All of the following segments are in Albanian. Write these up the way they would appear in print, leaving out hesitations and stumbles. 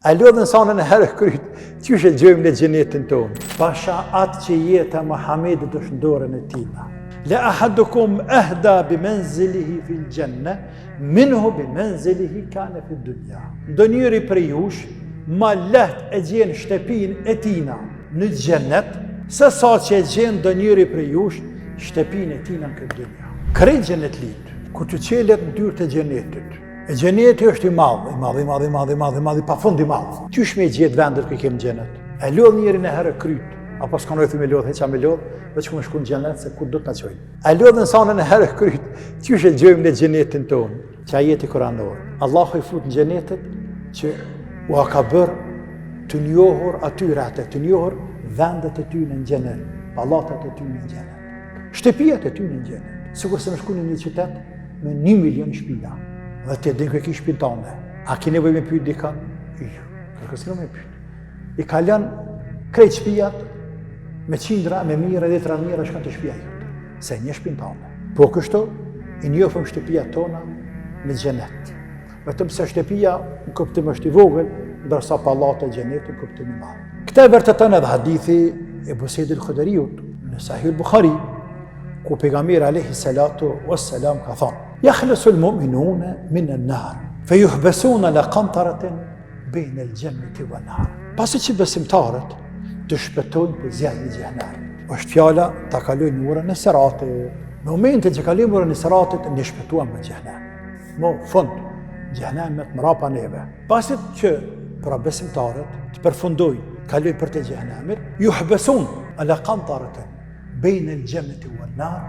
A lodhën sanën e herë kryt, qysh e gjojmë në gjenetin tonë? Pasha atë që jetë e Muhamedit është në dorën e tina. La ahadukum ahda bi menzilihi fil janna minhu bi menzilihi kana fi dunya. Ndo njëri për jush, ma leht e gjen shtëpin e tina në xhenet, se sa që e gjen ndo njëri për jush shtëpin e tina në këtë dunja. Krejt gjenet litë, kur të qelet në dyrë të gjenetit, e gjeneti është i madh, pa fund i madh. Qysh me gjetë vendet kë kemë gjenet? E lodh njërin e herë kryt, apo s'ka nëjë me lodh, heqa me lodh, veç ku me shku në gjenet se kur do të në qojnë. E lodh në sanën e herë kryt, qysh e gjojmë në gjenetin tonë, që ajeti kuranor. Allahu i fut në gjenetit që u a ka bërë të njohur atyre atë, të njohur vendet e ty në gjenet, palatat e ty në gjenet, shtëpijat e ty në gjenet. Sikur se me shku në një qytet me 1 milion shpija. Dhe të din kë ki shpinë tane. A ki nevoj me pyt dikan? Jo, kërkës në me pyt. I kalon krejt shpijat me qindra, me mira, dhe tra mira shkan të shpija jote. Se një shpinë tane. Po kështu, i njofëm shtëpia tona në gjenet. Vetëm se shtëpia në kuptim është i vogël, ndërsa pallate gjenet në kuptim i madh. Këta e vërtetën edhe hadithi e Ebu Sejid al-Khudriut në Sahih al-Bukhari, ku pejgamberi alayhi salatu wassalam ka thonë: يخلص المؤمنون من النار فيحبسون لقنطرة بين الجنة والنار. Pasi që besimtarët të shpëtojnë për zjarri i xhenemit. Është fjala ta kalojnë urën e Siratit. Në momentin që kalojnë urën e Siratit, ne shpëtuam në xhenem. Mo fund xhenemet mrapa neve. Pasi që pra besimtarët të përfundojnë, kalojnë për të xhenemit, yuhbasun ala qantaratin بين الجنة والنار,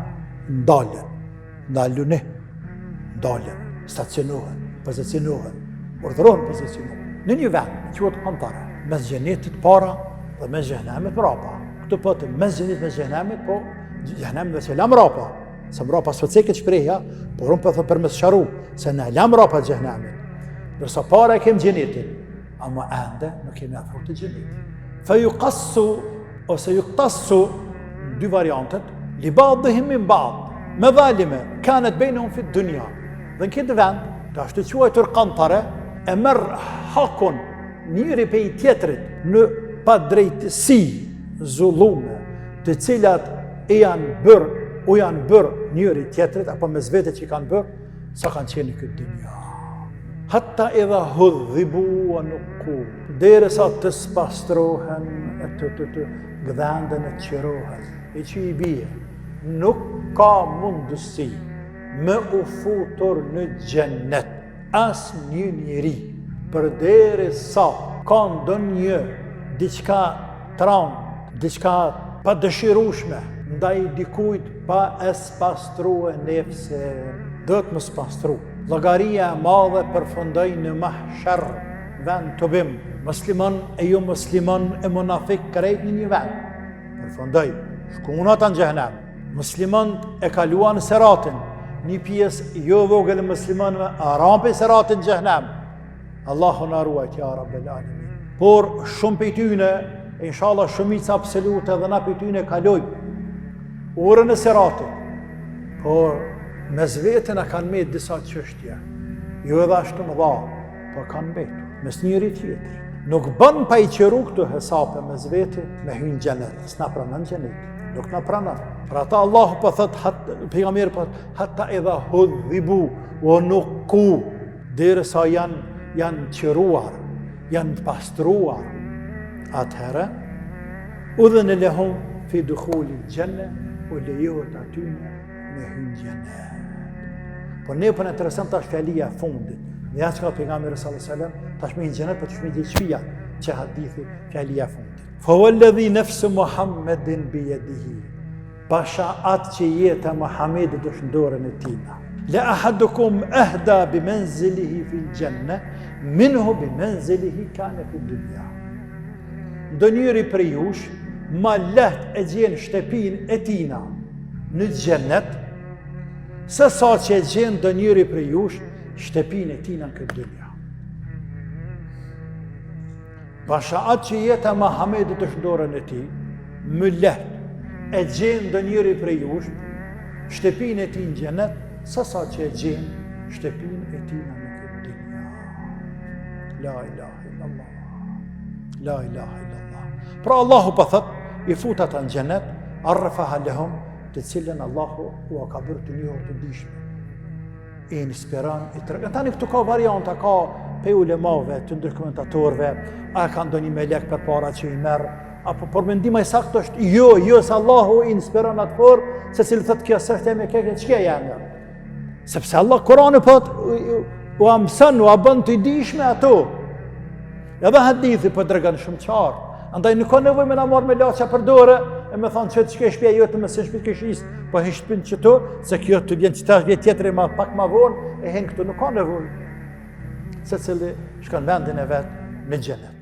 ndalën, stacionohen, pozicionohen, urdhërohen pozicionohen. Në një vend, quhet qantara, mes xhenetit para dhe mes xhenemit mrapa. Këtu po të mes xhenetit me xhenemit, po xhenemi vetë la mrapa. Se mrapa s'po ceket shprehja, por unë po them për mes sharu, se na la mrapa xhenemit. Ndërsa para e kem xhenetin, ama ende nuk kemi afër të xhenetit. Fa yuqassu ose yuqtassu, dy variantet, li ba'dihim min ba'd, madhalime kanat bainahum fi dunya. Dhe në këtë vend, të ashtu quajtur qantare, e merr hakun njëri prej tjetrit në padrejtësi zullume, të cilat e janë bërë njëri tjetrit, apo mes vete që kanë bërë, sa kanë qenë në këtë dunja. Hatta idha hudhibu wa nuqu, derisa të spastrohen, të gdhenden e të qirohen, e që i bie, nuk ka mundësi me u futur në gjennet as një njeri, përderisa ka ndonjë diçka tranë, diçka pa dëshirueshme ndaj dikujt pa e spastruar nefse, do të mos pastru. Llogaria e madhe përfundoi në mahsher, vend të bim, musliman e jo musliman e munafik krejt në një vend. Përfundoi, shkunat në xhenem. Muslimanët e kaluan siratin, një pjesë jo vogël e muslimanëve rampi siratin në xhenem. Allahu na ruaj ya Rabbel Alamin. Por shumë prej tyre, inshallah shumica absolute edhe na prej tyre kalojnë urën e siratit. Por mes vetën e kanë mbet disa çështje. Jo edhe ashtu më dha, por kanë mbetur mes njëri tjetrit. Nuk bën pa i qeru këtu hesape mes vete me hyn xhenet. S'na pranon xhenet. Nuk na pranon. Për ata Allahu po thot pejgamberi po hatta idha hudhibu wa nuqu, derisa janë qeruar, janë pastruar. Atëherë udhën lahum fi dukhuli xhenna u lejohet atyne me hyn xhenet. Po ne po na intereson tash fjalia e fundit. Dhe ja që ka pejgamberi sallallahu alaihi wasallam, tash me në gjenet për të shmi gjithë që hadithi fjalia fundit. Fa walladhi nafsu Muhammedin bijedihi, pasha atë që jetë e Muhammedit është në dorën e tina. La ahadukum ahda bi menzilihi fil janna minhu bi menzilihi kana fi dunya. Ndo njëri për jush, ma leht e gjenë shtëpin e tina në gjenet, se sa që e gjenë ndo njëri për jush, shtëpin e tina në këtë dunja. Pasha atë që jetë e Muhammedit është dorën e ti, më leht e gjenë dë njëri prej jush, shtëpin e ti në gjenet, sa që e gjenë shtëpin e tina në këtë dunja. La ilaha illallah. La ilaha illallah. Pra Allahu po thot, i fut ata në xhenet, arrafaha lahum, të cilën Allahu u ka bërë të njohur të dishme. I inspiron, i tregon. Tani këtu ka varianta, ka pe ulemave, të ndërkomentatorëve, a ka ndonjë melek përpara që i merr, apo por mendimi i saktë është jo se Allahu i inspiron atë formë, se cilë thotë kjo s'është me keke çka janë. Sepse Allah Kurani po u mëson, u bën të dishme ato. Edhe hadithi po tregon shumë qartë. Andaj nuk ka nevojë me na marr me laça për dorë e me thonë që çka shtëpia jote më së shpejt kishis, po he shtëpin çto, se kjo të vjen çta vjet tjetër më pak më vonë e hen këtu nuk ka nevojë. Secili shkon vendin e vet në xhenet.